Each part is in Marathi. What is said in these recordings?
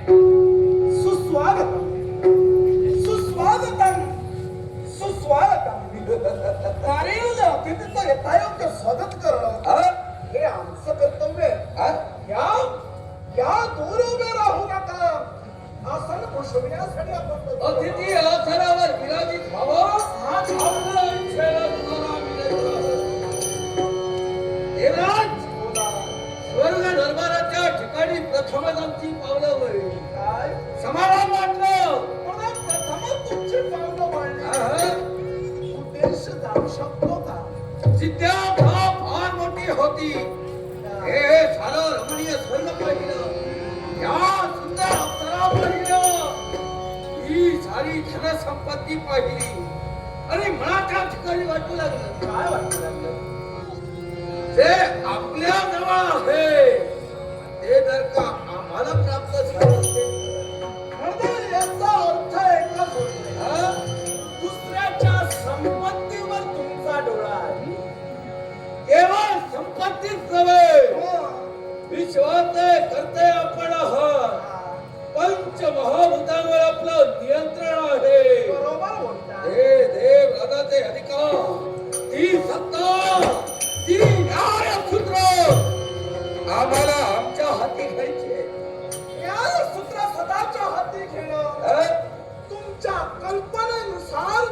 सुस्वागतम सुस्वागतम सुस्वागतम. कार्यालय अतिथीचं यथायोग्य स्वागत करणं हे आमचं कर्तव्य आहे. या दूर उभे राहू नका. आसन पुष्पविण्यासाठी आपण अतिथी आसनावर विराजित व्हावं हा आपला इच्छेला तुम्हाला देवराज स्वर्ग दरबाराच्या ठिकाणी प्रथमच आमची पावलं वळली. काय समाधान वाटलं. प्रथमच तुमची पावलं वळली. उद्देश जाऊ शकतो का? जिज्ञासा फार मोठी होती. हे सारं रमणीय स्वर्ग पाहिलं, या सुंदर अप्सरा पाहिलं, ही सारी धनसंपत्ती पाहिली आणि मनाच्या ठिकाणी वाटू लागलं. काय वाटू लागलं? जे आपल्या जवळ आहे ते जर का आम्हाला प्राप्त झालं असेल म्हणजे याचा अर्थ एकच होतो, दुसऱ्याच्या संपत्तीवर तुमचा डोळा आहे. केवळ संपत्तीच नव्हे, विश्वाचे करते आपण आहात. पंचमहाभूतांवर आपलं नियंत्रण आहे. बरोबर बोलता. हे देव राजाचे अधिकार, ती सत्ता, ती न्यायसूत्र आम्हाला आमच्या हाती घ्यायची आहे. न्यायसूत्र सदाच्या हाती घेणं तुमच्या कल्पनेनुसार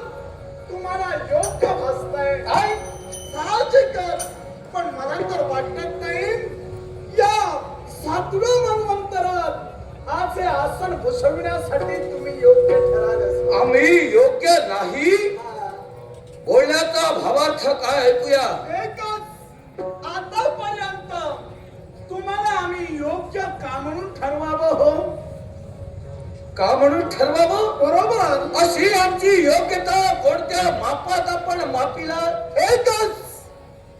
तुम्हाला योग्य भासतंय. काय साहजिकच, पण मला तर वाटत नाही या 7व्या मनवंतरात आज हे आसन भूषविण्यासाठी तुम्ही योग्य ठराल असं. आम्ही योग्य नाही बोलण्याचा भावार्थ काय ऐकूया. एकच, आतापर्यंत तुम्हाला आम्ही योग्य का म्हणून ठरवावं हो? का म्हणून ठरवावं? बरोबर. अशी आमची योग्यता कोणत्या मापात आपण मापिला? एकच,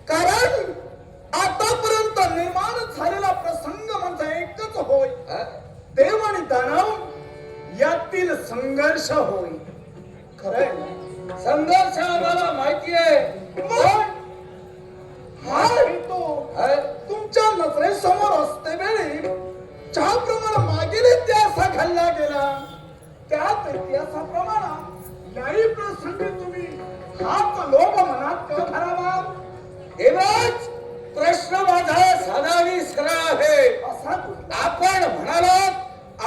कारण आतापर्यंत निर्माण झालेला प्रसंग म्हणजे एकच होय, देव आणि दानव यातील संघर्ष होय. खरंय ना? संघर्ष आम्हाला माहिती आहे, पण हा हेतू तुमच्या नजरेसमोर असते वेळी ज्याप्रमाणे मागील इतिहास घडला गेला त्याच इतिहासाप्रमाणे याही प्रसंगी तुम्ही हाच लोभ मनात का धरावा? देवराज, प्रश्न माझा साधा आणि सरळ आहे. असा कुठला? आपण म्हणालात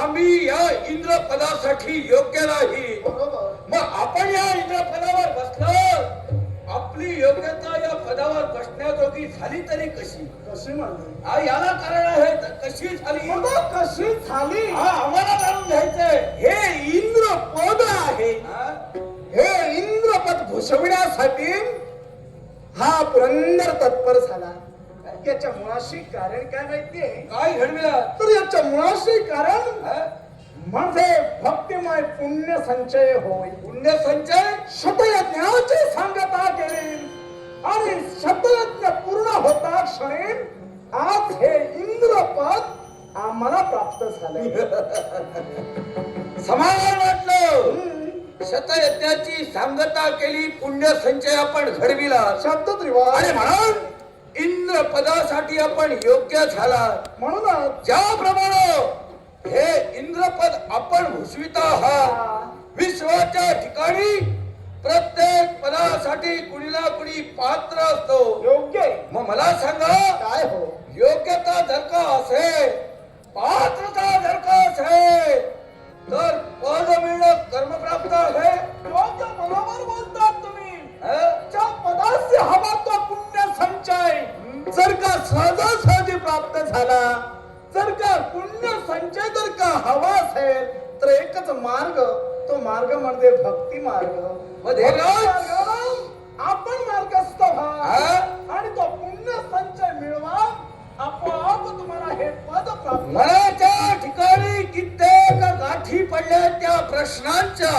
आम्ही या इंद्र पदासाठी योग्य नाही, बरोबर. मग आपण या इंद्र पदावर बसलो, आपली योग्यता या पदावर बसण्याजोगी झाली तरी कशी? कशी म्हणली? याला कारण आहे तर कशी झाली मग कशी झाली हा आम्हाला जाणून घ्यायचंय. हे इंद्रपद आहे. हे इंद्रपद भूषविण्यासाठी हा पुरंदर तत्पर झाला. याच्या मुळाशी कारण काय माहितीये? काय घडविला? तर याच्या मुळाशी कारण म्हणजे भक्तिमय पुण्य संचय होय. पुण्य संचय शतयज्ञाची सांगता केली आणि शतयज्ञ पूर्ण होता क्षणी आज हे इंद्रपद आम्हाला प्राप्त झाले. समाधान वाटलं. शतयज्ञाची सांगता केली, पुण्य संचय आपण घडविला, शब्द त्रिवार आणि म्हणून इंद्र पदासाठी आपण योग्य झाला. म्हणूनच ज्याप्रमाणे हे इंद्रपद आपण भूषवित आहात, विश्वाच्या ठिकाणी प्रत्येक पदासाठी कुणी ना कुणी पात्र असतो. योग्य. मग मला सांगा, काय हो? योग्यता जर का असेल, पात्रता जर का असेल, तर पद मिळणं कर्मप्राप्त आहे. योग्य, बरोबर बोलतात तुम्ही. ज्या पदाचे हवा तो पुण्य संचय जर का सहजासहजी प्राप्त झाला, जर का पुण्य संचय जर का हवा असेल तर एकच मार्ग, तो मार्ग म्हणजे भक्ती मार्ग. आपण मार्गस्थ व्हा आणि तो पुण्य संचय मिळवा, आपोआप तुम्हाला हे पद प्राप्त. मनाच्या ठिकाणी कित्येक गाठी पडल्या त्या प्रश्नांच्या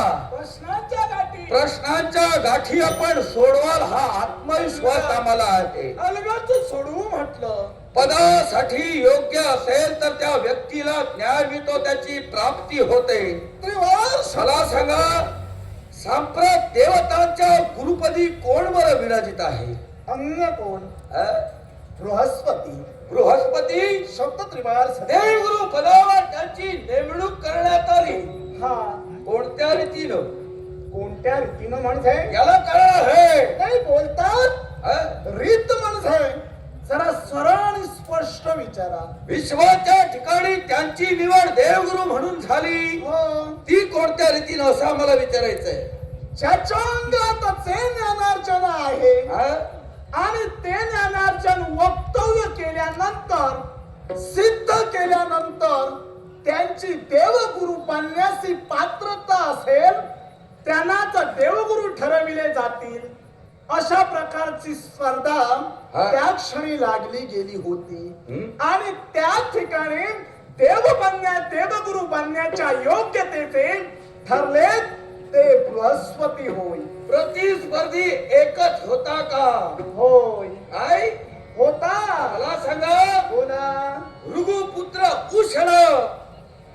गाठी आपण सोडवाल हा आत्मविश्वास आम्हाला आहे. अलगद सोडवू म्हटलं. पदासाठी योग्य असेल तर त्या व्यक्तीला न्याय मिळतो, त्याची प्राप्ती होते. मला सांगा, सांप्रत देवतांच्या गुरुपदी कोण बरं विराजित आहे? अन्य कोण? बृहस्पती. बृहस्पती शब्द त्रिवार देवगुरु पदावर त्यांची नेमणूक जुनं माणूस आहे याला कारण आहे नाही बोलतात हं? रीत माणूस आहे जरा सरळ आणि स्पष्ट विचारा विश्वाच्या ठिकाणी त्यांची निवड देवगुरु म्हणून झाली हो ती कोणत्या रीतीनं असं आम्हाला विचारायचंय ज्याच्या अंगात जे ज्ञानार्जन आहे हं? आणि ते ज्ञानार्जन वक्तव्य केल्यानंतर सिद्ध केल्यानंतर त्यांची देवगुरु बनण्याची पात्रता असेल त्यांनाच देवगुरु ठरविले जातील अशा प्रकारची स्पर्धा त्या क्षणी लागली गेली होती आणि त्या ठिकाणी देवगुरु बनण्याच्या योग्यतेचे ठरले ते बृहस्पती होय प्रतिस्पर्धी एकच होता का होय काय होता मला सांगा बोला भृगुपुत्र उषण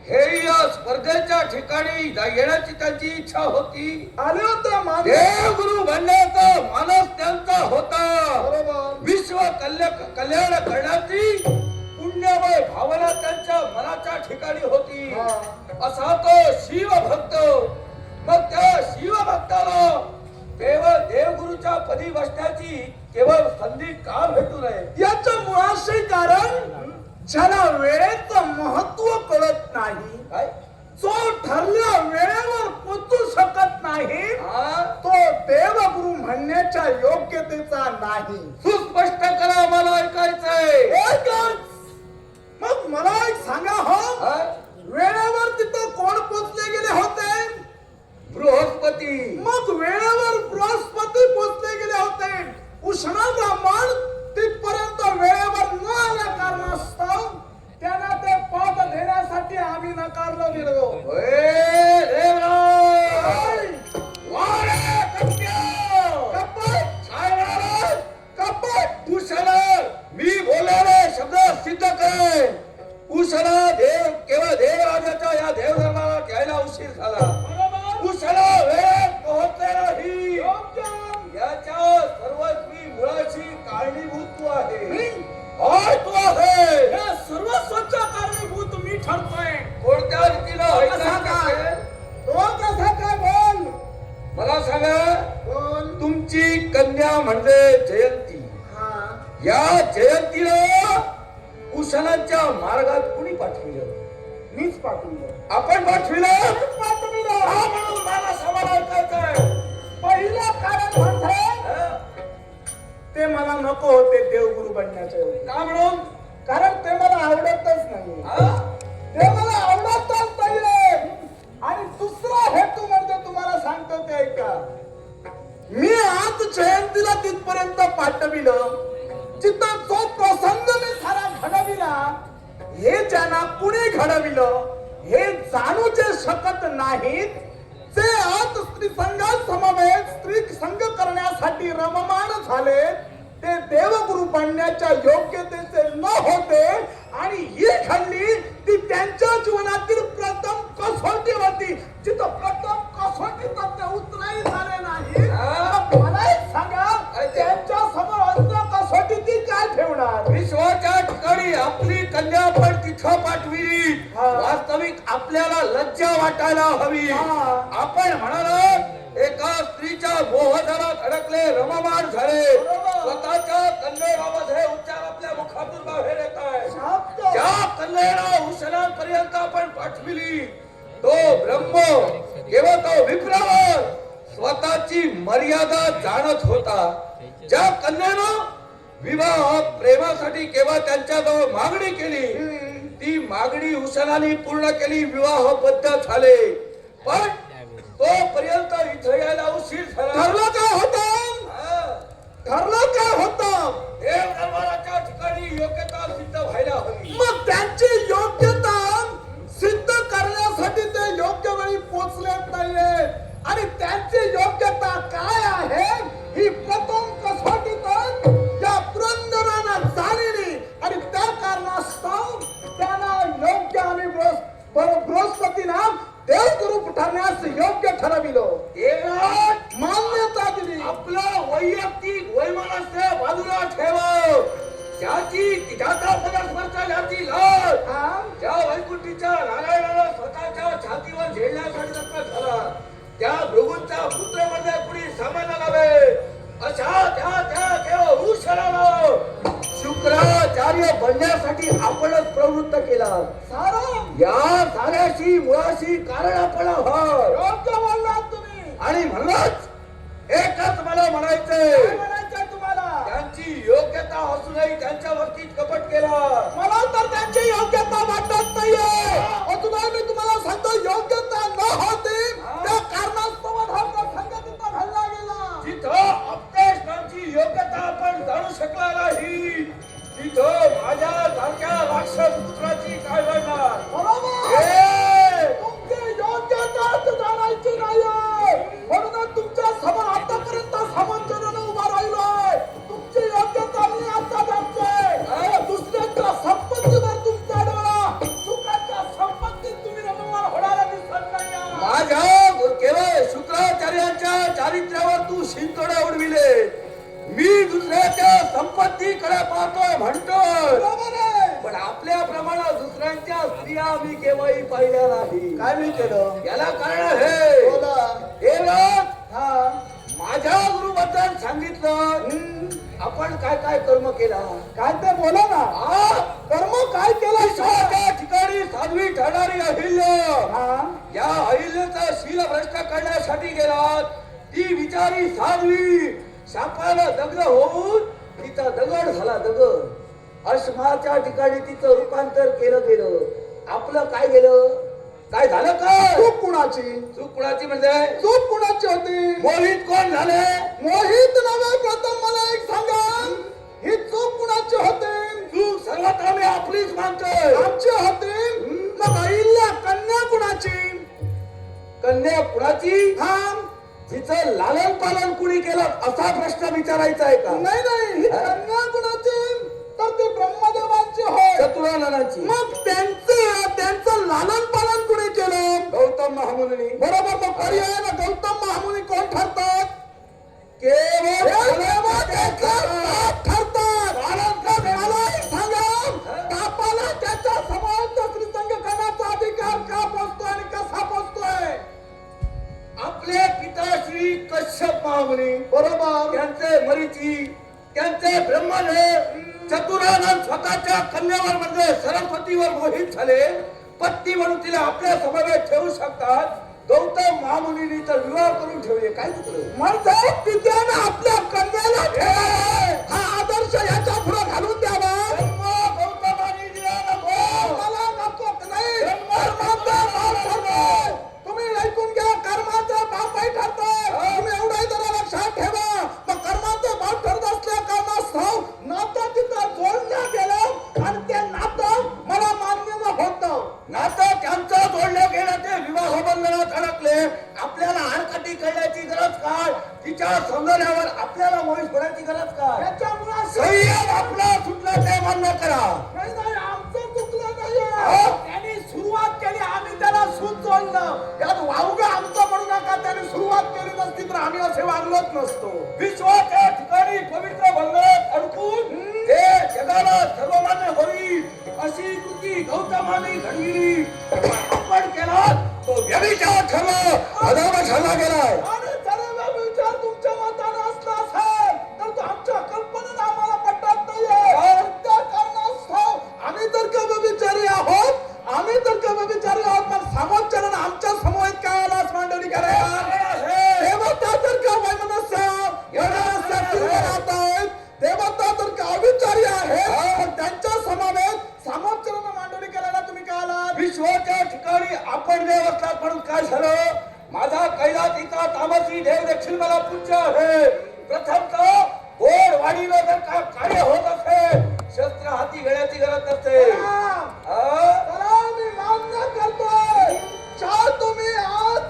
हे या स्पर्धेच्या ठिकाणी येण्याची त्यांची इच्छा होती आले होते माणूस देवगुरु बनण्याचा मानस त्यांचा होता बरोबर विश्व कल्याण करण्याची पुण्यमय भावना त्यांच्या मनाच्या ठिकाणी होती हा. असा तो शिवभक्त मग त्या शिवभक्ताला केवळ देवगुरुच्या पदी बसण्याची केवळ संधी का भेटू नये याचं मुळाशी कारण ज्याला वेळेचं महत्व कळत नाही काय जो ठरल्या वेळेवर पोचू शकत नाही हा? तो देवगुरु म्हणण्याच्या योग्यतेचा नाही सुस्पष्ट करा मला ऐकायचंय एकच मग मला एक सांगा हो हा? वेळेवर तिथं कोण पोचले गेले होते बृहस्पती मग वेळेवर बृहस्पती पोचले गेले होते उष्ण ब्राह्मण तिथपर्यंत वेळेवर न आल्या कारणास्तव त्यांना ते पद देण्यासाठी आम्ही नकारलो गेलो होय, देवराय! वारे, कप्प्या! कपट काय म्हणाला? कपट उषणा, मी बोलणारे शब्द सिद्ध करे उषणा देव केवळ देवराजाच्या या देवधर्माला घ्यायला उशीर झाला बरोबर उषणा वेळेत पोहोचले नाही योग्य याच्या सर्वस्वी मुळाची कारणीभूत तू आहे मी होय, तू आहे या सर्वस्वच्या कारणीभूत मी ठरतोय कोणत्या रीतीनं कसा काय ऐकायचं? तो कसा काय बोल मला सांगा बोल तुमची कन्या म्हणजे जयंती हा या जयंतीला उषणाच्या मार्गात कुणी पाठविलं मीच पाठवलं आपण पाठविलं पाठवलं हा म्हणून मला सवाल ऐकायचंय पहिलं कारण म्हणजे हं? ते मला नको होते देवगुरु बनण्याचे का म्हणून कारण ते मला आवडतच नाही हा? ते मला आवडतच नाहीये आणि दुसरा हेतू म्हणजे तुम्हाला सांगतो ते ऐका मी आज जयंतीला तिथपर्यंत पाठविलं जिथं जो प्रसंग मी सारा घडविला हे ज्यांना कुणी घडविलं हे जाणू जे शकत नाहीत जे आज स्त्री संघात समवेत स्त्री संघ करण्यासाठी रममान झाले ते देवगुरु बनण्याच्या योग्यतेचे न होते आणि ही घडली ती त्यांच्या जीवनातील प्रथम कसोटी होती जिथं प्रथम कसोटीत ते उतराई झाले नाही मग मला एक सांगा त्यांच्या समोर अंतर कसोटी ती काय ठेवणार विश्वाच्या ठिकाणी आपली कन्या आपण तिथं पाठविली हा. वास्तविक आपल्याला लज्जा वाटायला हवी हा. आपण म्हणाल एका स्त्रीच्या मोहजालात अडकले रममान झाले बरोबर. स्वतःच्या कन्येबाबत हे उच्चार आपल्या मुखातून बाहेर येत आहे शाब्द. ज्या कन्येला उशनापर्यंत आपण पाठविली तो ब्रह्म केवळ तो विप्रावर स्वतःची मर्यादा जाणत होता ज्या कन्येनं विवाह प्रेमासाठी केवळ त्यांच्याजवळ मागणी केली ती मागणी उशनाने पूर्ण केली विवाहबद्ध झाले पण तोपर्यंत इथं यायला उशीर झाला ठरलं काय होतं हा. ठरलं काय होतं देव दरबाराच्या ठिकाणी योग्यता सिद्ध व्हायला हवी मग त्यांची योग्यता सिद्ध करण्यासाठी ते योग्य वेळी पोचलेत नाहीये आणि त्यांची योग्यता काय आहे ही प्रथम कसोटीतच या पुरंदरांना झालेली आणि त्या कारणास्तव त्यांना योग्य आणि बृहस्पतीला देवगुरु ठरण्यास योग्य ठरविलं देवराज मान्यता दिली आपलं वैयक्तिक वैमनस्य बाजूला ठेव ज्याचा पदास्पर्श ज्याची लाट हा? ज्या वैकुंठीच्या नारायणाला स्वतःच्या छातीवर झेलण्यासाठी जन्म झाला त्या भृगूंचा पुत्र म्हणजे कुणी तशा त्या केवळ वृषणाला शुक्राचार्य बनण्यासाठी आपणच प्रवृत्त केला. या साऱ्याशी मुळाशी कारण आपण आहोत. योग्य बोललात तुम्ही. आणि म्हणूनच एकच मला म्हणायचंय, काय म्हणायचंय तुम्हाला? त्यांची योग्यता असूनही त्यांच्या बाबतीत कपट केलं. मला तर त्यांची योग्यता वाटत नाहीये. अजूनही मी तुम्हाला सांगतो, योग्यता न होती त्या कारणास्तव धर्म संघटित घडला गेला. जिथं अपतेष्टांची योग्यता आपण जाणू शकला नाही, तिथं माझ्या सारख्या राक्षस पुत्राची काय करणार? बरोबर. तुमची योग्यताच जाणायची नाहीये. म्हणूनच तुमच्या समोर आतापर्यंत समंजनाने उभा राहिलोय. तुमची योग्यता मी आता दाखवतोय. दुसऱ्याच्या संपत्तीवर तुमचा डोळा, सुखाच्या संपत्तीत तुम्ही रममाण होणारा दिसत नाही. माझ्या केवळ शुक्राचार्यांच्या चारित्र्यावर तू शिंतोडे उडविले. मी दुसऱ्याच्या संपत्तीकडे पाहतोय म्हणतोय, बरोबर आहे. पण आपल्याप्रमाणे दुसऱ्यांच्या स्त्रिया मी केव्हाही पाहिल्या नाही. काय मी केलं? याला कारण आहे बोला. हे बघ, हा. माझ्या गुरुबद्दल सांगितलं आपण काय काय कर्म केला. काय ते बोला ना. कर्म काय केलं? त्या ठिकाणी साध्वी ठरणारी अहिल्य, हा. या अहिल्याचा शील भ्रष्ट करण्यासाठी गेला. ती बिचारी साध्वी शापाला दग्ध होऊन तिचा दगड झाला. दगड अश्माच्या ठिकाणी तिचं रूपांतर केलं गेलं. आपलं काय गेलं? काय झालं? काय चूक कुणाची? चूक कुणाची म्हणजे? चूक कुणाची होती? मोहित कोण झाले? मोहित नव्हे. प्रथम मला एक सांगा, ही चूक कुणाची होती? चूक सांगत आम्ही आपलीच मानतोय. आमची होती. मग अहिल्या कन्या कुणाची? कन्या कुणाची? हा. तिचं लालन पालन कुणी केलं असा प्रश्न विचारायचा आहे का? नाही नाही, ही कन्या कुणाची? तर ती ब्रह्मदेवांची होय. चतुराननाची. मग त्यांचं लालन पालन कुणी केलं? गौतम महामुनी. बरोबर. मग पर्याय ना, गौतम महामुनी कोण ठरतात? केवळ ठरतात. मला एक सांगा, तापाला त्याच्या समाज श्रीसंग करण्याचा अधिकार का पोचतोय आणि कसा पोचतोय? आपले पिताश्री कश्यप महामुनी, बरोबर. त्यांचे मरीची, त्यांचे ब्रह्मदेव चतुरानंद स्वतःच्या कन्यावर म्हणजे सरस्वतीवर मोहित झाले. पत्नी म्हणून तिला आपल्या समवेत ठेवू शकतात. गौतम महामुनींनी तर विवाह करून ठेवले. काय चुकलं? म्हणजे पित्याने आपल्या कन्याला ठेवावे, हा आदर्श याच्या पुढे घालून द्यावा. जन्म गौतमाने दिला नको. मला नको नाही. कर्माचा बाप ठरतोय. तुम्ही ऐकून घ्या, कर्माचा बापही ठरतोय. तुम्ही एवढंही जरा लक्षात ठेवा. मग कर्माचा बाप ठरत असल्या कारणास्तव नातं तिथं जोडलं गेलं आणि ते नातं मला मान्य नव्हतं. नातं त्यांचं जोडलं गेलं, ते विवाह बंधनात अडकले. आपल्याला हरकती करण्याची गरज काय? तिच्या सौंदर्यावर आपल्याला मोहित होण्याची गरज काय? त्याच्यामुळे संयम आपला सुटला ते मान्य करा. नाही नाही, आमचं चुकलं नाहीये. त्यांनी सुरुवात केली, आम्ही त्याला सूत जोडलं. यात वावगं आमचं म्हणू नका. त्यांनी सुरुवात केली नसती तर आम्ही असे वागलोच नसतो. विश्वाच्या ठिकाणी पवित्र बंधनात अडकून ते जगाला सर्वमान्य होईल अशी कृती गौतमाने घडविली. आपण केला तो व्यभिचार ठरला, अधर्म ठरला गेलाय. आणि जरा विचार तुमच्या मताने असला असेल तर तो आमच्या कल्पनेने आम्हाला पटत नाहीये. त्या कारणास्तव आम्ही तर का व्यभिचारी आहोत. व्यभिचारी आहोत. पण सामोच्चारण आमच्या समोर काय आला मांडणी करायला. देवता तर का वैमनस्य देवता तर का अविचारी आहे. पण त्यांच्या समावेत सामोच्चारण मांडणी करायला तुम्ही काय आलात? विश्वाच्या ठिकाणी आपण देव असलात म्हणून काय झालं? माझा कैलासीचा तामसी देव देखील मला पूज्य आहे. प्रथमतः गोड वाढीला जर का कार्य होत असेल, शस्त्र हाती घेण्याची गरज नसते. त्याला मी मान्य करतोय. ज्या तुम्ही आज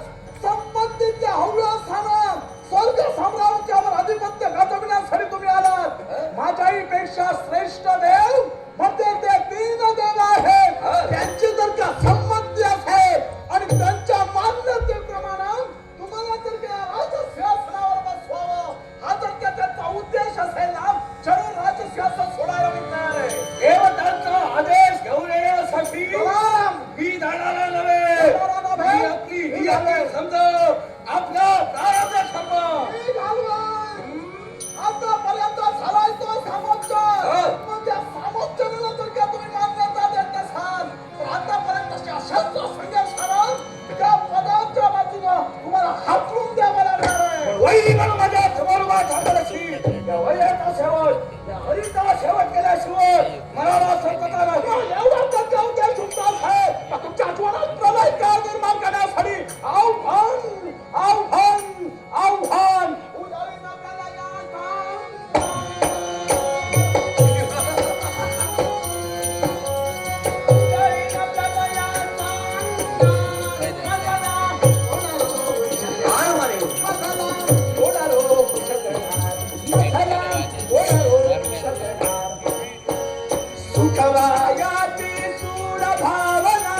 संपत्तीच्या हव्य स्थानात स्वर्ग साम्राज्यावर अधिपत्य गाजविण्यासाठी तुम्ही आलात. माझ्याहीपेक्षा श्रेष्ठ देव म्हणजे ते 3 देव आहेत. त्यांची जर का संमती असेल आणि त्यांच्या मान्यतेप्रमाणे तुम्हाला जर का राजसिंहासनावर बसवावं, हा जर का त्यांचा उद्देश असेल ना, चलो राजसिंहासन सोडायला मी तयार आहे. देवतांचा आदेश आई गण माझ्या समोर उभा ठाकरशी या वयाचा शेवट या हरीचा शेवट केल्याशिवाय मला संकटा नाही. एवढा तर तुमचा आहे तुमच्या आठवणात प्रलय काळ निर्माण करण्यासाठी आव्हान आव्हान आव्हान उजाळी नव्याला या काम. उजाळी नव्याला या काम. काय म्हणे ओढारो कुशलनार, मथला ओढारो कुशलनार. सुखवायाची सूर भावना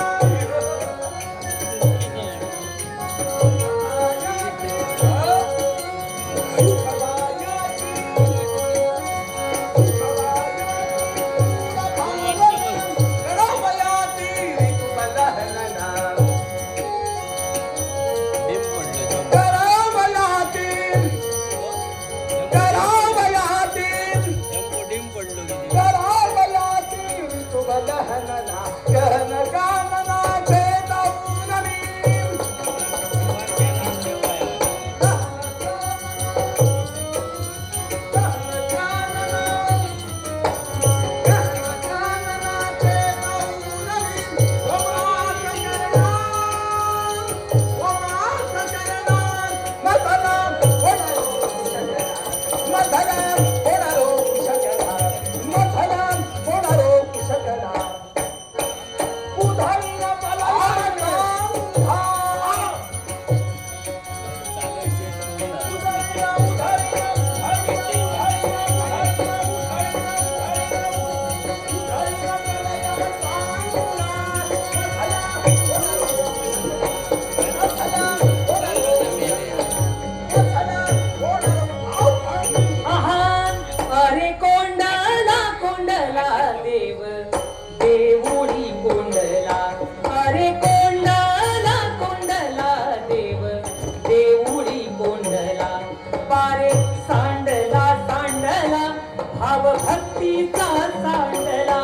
भक्तीचा सांडला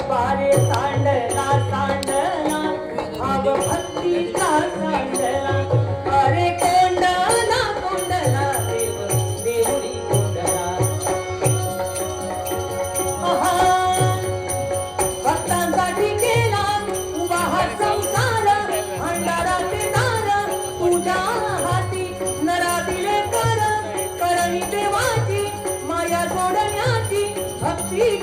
पारे सांडला सांडला भाव भक्तीचा सांडला अरे कोंडला कोंडला देव देवडी कोंडला भक्तांसाठी केला उभा हा संसार भंडाराचे दार तुझ्या हाती नरा दिले करणी देवाची माया जोडण्याची भक्ती